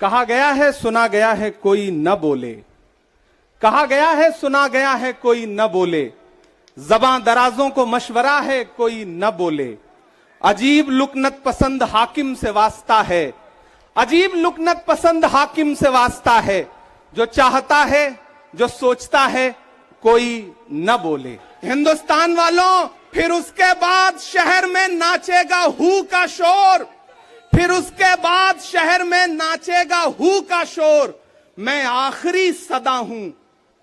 कहा गया है सुना गया है कोई न बोले, कहा गया है सुना गया है कोई न बोले, ज़बां दराजों को मशवरा है कोई न बोले। अजीब लुकनत पसंद हाकिम से वास्ता है, अजीब लुकनत पसंद हाकिम से वास्ता है, जो चाहता है जो सोचता है कोई न बोले। हिंदुस्तान वालों, फिर उसके बाद शहर में नाचेगा हू का शोर, फिर उसके बाद शहर में नाचेगा हू का शोर। मैं आखिरी सदा हूं,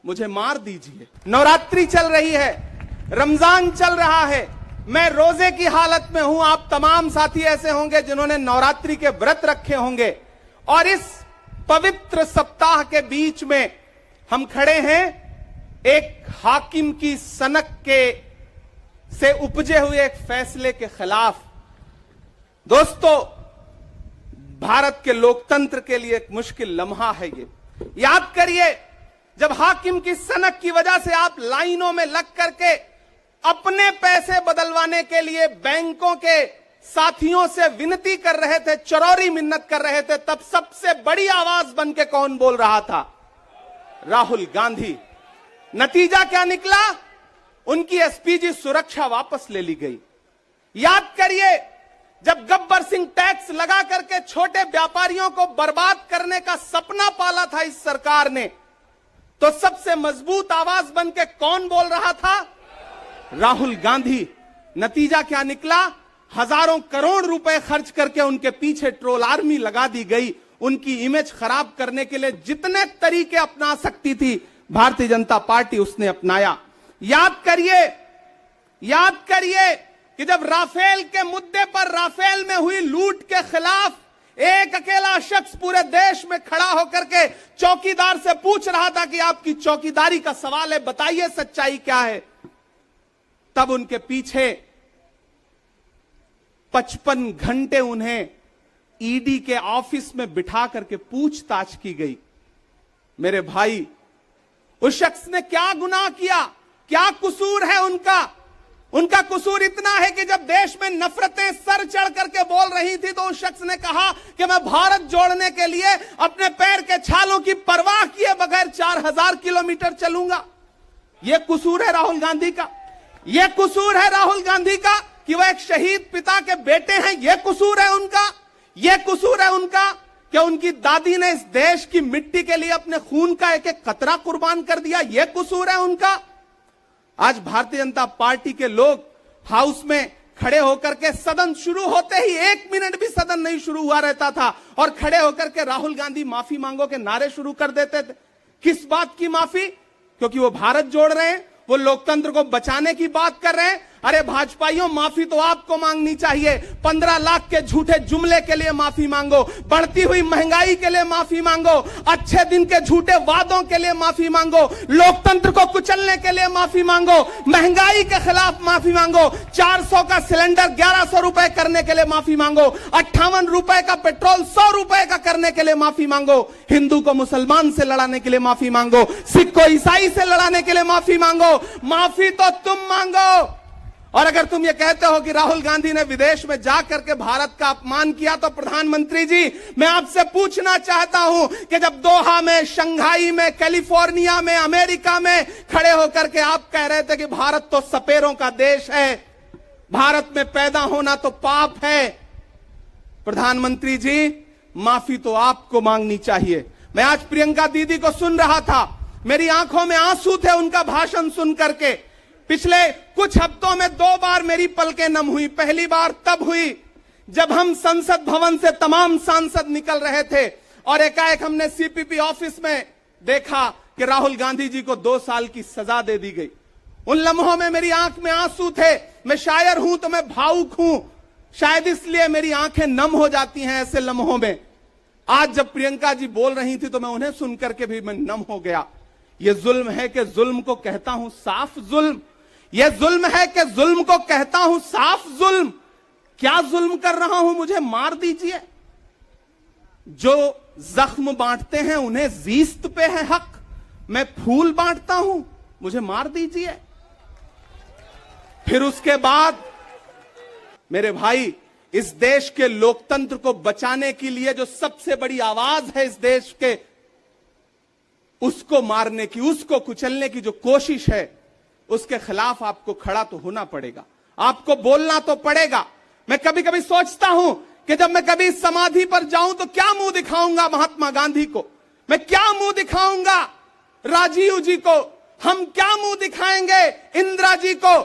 मुझे मार दीजिए। नवरात्रि चल रही है, रमजान चल रहा है, मैं रोजे की हालत में हूं। आप तमाम साथी ऐसे होंगे जिन्होंने नवरात्रि के व्रत रखे होंगे, और इस पवित्र सप्ताह के बीच में हम खड़े हैं एक हाकिम की सनक के से उपजे हुए एक फैसले के खिलाफ। दोस्तों, भारत के लोकतंत्र के लिए एक मुश्किल लम्हा है ये। याद करिए, जब हाकिम की सनक की वजह से आप लाइनों में लग करके अपने पैसे बदलवाने के लिए बैंकों के साथियों से विनती कर रहे थे, चरौरी मिन्नत कर रहे थे, तब सबसे बड़ी आवाज बन के कौन बोल रहा था? राहुल गांधी। नतीजा क्या निकला? उनकी एसपीजी सुरक्षा वापस ले ली गई। याद करिए, जब गब्बर सिंह टैक्स लगा करके छोटे व्यापारियों को बर्बाद करने का सपना पाला था इस सरकार ने, तो सबसे मजबूत आवाज बन के कौन बोल रहा था? राहुल गांधी। नतीजा क्या निकला? हजारों करोड़ रुपए खर्च करके उनके पीछे ट्रोल आर्मी लगा दी गई। उनकी इमेज खराब करने के लिए जितने तरीके अपना सकती थी भारतीय जनता पार्टी, उसने अपनाया। याद करिए कि जब राफेल के मुद्दे पर, राफेल में हुई लूट के खिलाफ एक अकेला शख्स पूरे देश में खड़ा होकर के चौकीदार से पूछ रहा था कि आपकी चौकीदारी का सवाल है, बताइए सच्चाई क्या है, तब उनके पीछे 55 घंटे उन्हें ईडी के ऑफिस में बिठा करके पूछताछ की गई। मेरे भाई, उस शख्स ने क्या गुनाह किया? क्या कसूर है उनका? उनका कसूर इतना है कि जब देश में नफरतें सर चढ़ करके बोल रही थी, तो उस शख्स ने कहा कि मैं भारत जोड़ने के लिए अपने पैर के छालों की परवाह किए बगैर 4000 किलोमीटर चलूंगा। यह कसूर है राहुल गांधी का। यह कसूर है राहुल गांधी का कि वह एक शहीद पिता के बेटे हैं। यह कसूर है उनका। यह कसूर है उनका कि उनकी दादी ने इस देश की मिट्टी के लिए अपने खून का एक एक कतरा कुर्बान कर दिया। यह कसूर है उनका। आज भारतीय जनता पार्टी के लोग हाउस में खड़े होकर के, सदन शुरू होते ही 1 मिनट भी सदन नहीं शुरू हुआ रहता था, और खड़े होकर के राहुल गांधी माफी मांगो के नारे शुरू कर देते थे। किस बात की माफी? क्योंकि वो भारत जोड़ रहे हैं, वो लोकतंत्र को बचाने की बात कर रहे हैं। अरे भाजपाइयों, माफी तो आपको मांगनी चाहिए। 15 लाख के झूठे जुमले के लिए माफी मांगो, बढ़ती हुई महंगाई के लिए माफी मांगो, अच्छे दिन के झूठे वादों के लिए माफी मांगो, लोकतंत्र को कुचलने के लिए माफी मांगो, महंगाई के खिलाफ माफी मांगो, 400 का सिलेंडर 1100 रुपए करने के लिए माफी मांगो, 58 रुपए का पेट्रोल 100 रुपए का करने के लिए माफी मांगो, हिंदू को मुसलमान से लड़ाने के लिए माफी मांगो, सिख को ईसाई से लड़ाने के लिए माफी मांगो। माफी तो तुम मांगो। और अगर तुम ये कहते हो कि राहुल गांधी ने विदेश में जाकर के भारत का अपमान किया, तो प्रधानमंत्री जी, मैं आपसे पूछना चाहता हूं कि जब दोहा में, शंघाई में, कैलिफोर्निया में, अमेरिका में खड़े होकर के आप कह रहे थे कि भारत तो सपेरों का देश है, भारत में पैदा होना तो पाप है, प्रधानमंत्री जी, माफी तो आपको मांगनी चाहिए। मैं आज प्रियंका दीदी को सुन रहा था, मेरी आंखों में आंसू थे उनका भाषण सुन करके। पिछले कुछ हफ्तों में 2 बार मेरी पलकें नम हुई। पहली बार तब हुई जब हम संसद भवन से तमाम सांसद निकल रहे थे, और एकाएक हमने सीपीपी ऑफिस में देखा कि राहुल गांधी जी को 2 साल की सजा दे दी गई। उन लम्हों में मेरी आंख में आंसू थे। मैं शायर हूं तो मैं भावुक हूं, शायद इसलिए मेरी आंखें नम हो जाती हैं ऐसे लम्हों में। आज जब प्रियंका जी बोल रही थी तो मैं उन्हें सुनकर के भी मैं नम हो गया। यह जुल्म है कि जुल्म को कहता हूं साफ जुल्म। यह जुल्म है कि जुल्म को कहता हूं साफ जुल्म। क्या जुल्म कर रहा हूं? मुझे मार दीजिए। जो जख्म बांटते हैं उन्हें जीस्त पे है हक। मैं फूल बांटता हूं, मुझे मार दीजिए। फिर उसके बाद मेरे भाई, इस देश के लोकतंत्र को बचाने के लिए जो सबसे बड़ी आवाज है इस देश के, उसको मारने की, उसको कुचलने की जो कोशिश है, उसके खिलाफ आपको खड़ा तो होना पड़ेगा, आपको बोलना तो पड़ेगा। मैं कभी कभी सोचता हूं कि जब मैं कभी समाधि पर जाऊं तो क्या मुंह दिखाऊंगा महात्मा गांधी को, मैं क्या मुंह दिखाऊंगा राजीव जी को, हम क्या मुंह दिखाएंगे इंदिरा जी को,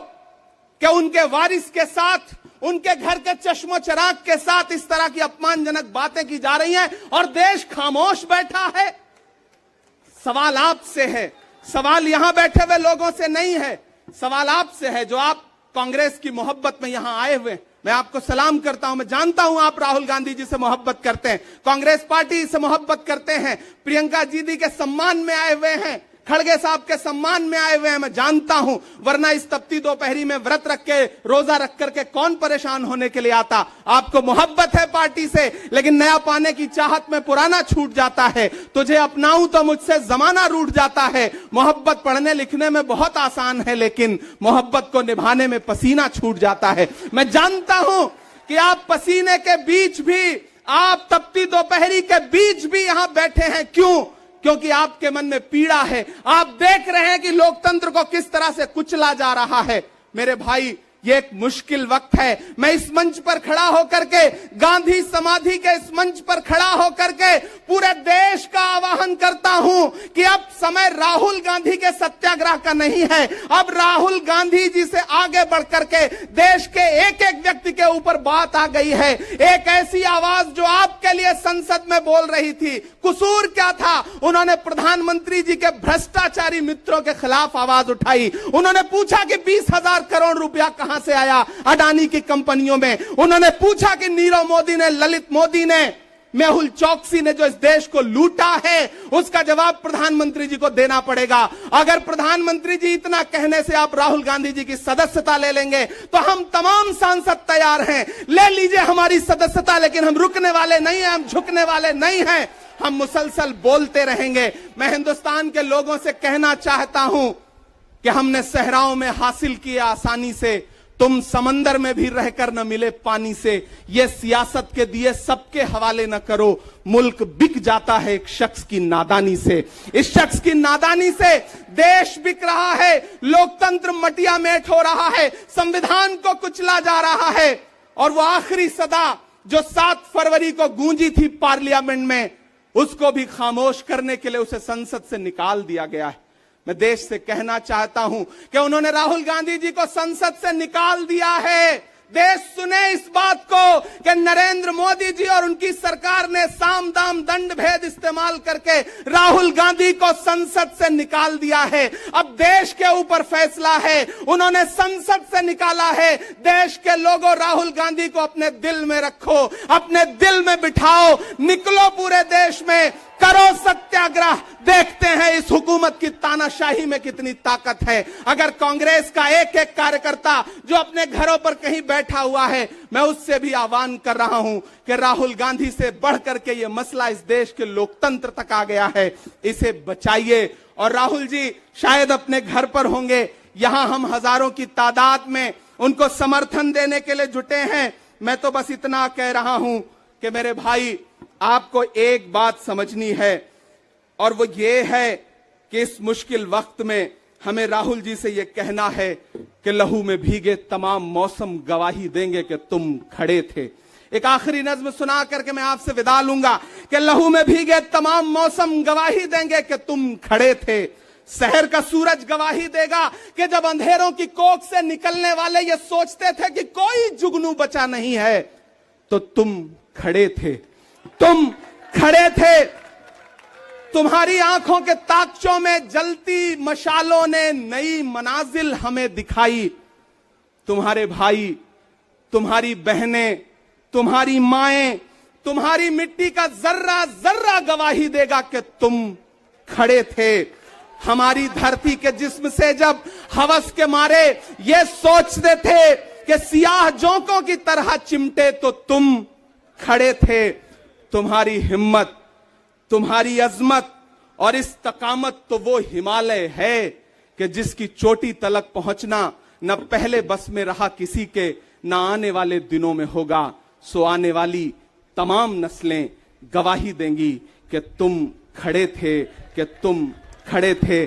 कि उनके वारिस के साथ, उनके घर के चश्मो चिराग के साथ इस तरह की अपमानजनक बातें की जा रही हैं और देश खामोश बैठा है। सवाल आपसे है, सवाल यहां बैठे हुए लोगों से नहीं है, सवाल आपसे है जो आप कांग्रेस की मोहब्बत में यहां आए हुए। मैं आपको सलाम करता हूं, मैं जानता हूं आप राहुल गांधी जी से मोहब्बत करते हैं, कांग्रेस पार्टी से मोहब्बत करते हैं, प्रियंका दीदी के सम्मान में आए हुए हैं, खड़गे साहब के सम्मान में आए हुए हैं, मैं जानता हूं, वरना इस तपती दोपहरी में व्रत रख के, रोजा रख करके कौन परेशान होने के लिए आता। आपको मोहब्बत है पार्टी से, लेकिन नया पाने की चाहत में पुराना छूट जाता है। तुझे अपनाऊं तो मुझसे जमाना रूठ जाता है। मोहब्बत पढ़ने लिखने में बहुत आसान है, लेकिन मोहब्बत को निभाने में पसीना छूट जाता है। मैं जानता हूं कि आप पसीने के बीच भी, आप तपती दोपहरी के बीच भी यहां बैठे हैं। क्यों? क्योंकि आपके मन में पीड़ा है, आप देख रहे हैं कि लोकतंत्र को किस तरह से कुचला जा रहा है। मेरे भाई, ये एक मुश्किल वक्त है। मैं इस मंच पर खड़ा होकर के, गांधी समाधि के इस मंच पर खड़ा होकर के पूरे देश का आह्वान करता हूं कि अब समय राहुल गांधी के सत्याग्रह का नहीं है। अब राहुल गांधी जी से आगे बढ़ करके देश के एक एक व्यक्ति के ऊपर बात आ गई है। एक ऐसी आवाज जो आपके लिए संसद में बोल रही थी, कसूर क्या था? उन्होंने प्रधानमंत्री जी के भ्रष्टाचारी मित्रों के खिलाफ आवाज उठाई। उन्होंने पूछा कि 20,000 करोड़ रुपया कहां से आया अडानी की कंपनियों में। उन्होंने पूछा कि नीरव मोदी ने, ललित मोदी ने, मेहुल चौकसी ने जो इस देश को लूटा है, उसका जवाब प्रधानमंत्री जी को देना पड़ेगा। अगर प्रधानमंत्री जी इतना कहने से आप राहुल गांधी जी की सदस्यता ले लेंगे तो हम तमाम सांसद तैयार हैं, ले लीजिए हमारी सदस्यता, लेकिन हम रुकने वाले नहीं हैं, हम झुकने वाले नहीं हैं, हम मुसलसल बोलते रहेंगे। मैं हिंदुस्तान के लोगों से कहना चाहता हूं कि हमने सहराओं में हासिल किया आसानी से, तुम समंदर में भी रहकर न मिले पानी से। ये सियासत के दिए सबके हवाले न करो, मुल्क बिक जाता है एक शख्स की नादानी से। इस शख्स की नादानी से देश बिक रहा है, लोकतंत्र मटिया मेट हो रहा है, संविधान को कुचला जा रहा है। और वो आखिरी सदा जो 7 फरवरी को गूंजी थी पार्लियामेंट में, उसको भी खामोश करने के लिए उसे संसद से निकाल दिया गया है। मैं देश से कहना चाहता हूं कि उन्होंने राहुल गांधी जी को संसद से निकाल दिया है। देश सुने इस बात को कि नरेंद्र मोदी जी और उनकी सरकार ने साम दाम दंड भेद इस्तेमाल करके राहुल गांधी को संसद से निकाल दिया है। अब देश के ऊपर फैसला है, उन्होंने संसद से निकाला है। देश के लोगों, राहुल गांधी को अपने दिल में रखो, अपने दिल में बिठाओ, निकलो पूरे देश में, करो सत्याग्रह। देखते हैं इस हुकूमत की तानाशाही में कितनी ताकत है। अगर कांग्रेस का एक एक कार्यकर्ता जो अपने घरों पर कहीं बैठा हुआ है, मैं उससे भी आह्वान कर रहा हूं कि राहुल गांधी से बढ़कर के ये मसला इस देश के लोकतंत्र तक आ गया है, इसे बचाइए। और राहुल जी शायद अपने घर पर होंगे, यहां हम हजारों की तादाद में उनको समर्थन देने के लिए जुटे हैं। मैं तो बस इतना कह रहा हूं कि मेरे भाई, आपको एक बात समझनी है, और वो ये है कि इस मुश्किल वक्त में हमें राहुल जी से ये कहना है कि लहू में भीगे तमाम मौसम गवाही देंगे कि तुम खड़े थे। एक आखिरी नज्म सुना करके मैं आपसे विदा लूंगा कि लहू में भीगे तमाम मौसम गवाही देंगे कि तुम खड़े थे। शहर का सूरज गवाही देगा कि जब अंधेरों की कोख से निकलने वाले ये सोचते थे कि कोई जुगनू बचा नहीं है, तो तुम खड़े थे, तुम खड़े थे। तुम्हारी आंखों के ताकचों में जलती मशालों ने नई मनाजिल हमें दिखाई। तुम्हारे भाई, तुम्हारी बहनें, तुम्हारी माएं, तुम्हारी मिट्टी का जर्रा जर्रा गवाही देगा कि तुम खड़े थे। हमारी धरती के जिस्म से जब हवस के मारे ये सोचते थे कि सियाह जोंकों की तरह चिमटे, तो तुम खड़े थे। तुम्हारी हिम्मत, तुम्हारी अजमत और इस्तकामत तो वो हिमालय है कि जिसकी चोटी तलक पहुंचना न पहले बस में रहा किसी के, न आने वाले दिनों में होगा। सो आने वाली तमाम नस्लें गवाही देंगी कि तुम खड़े थे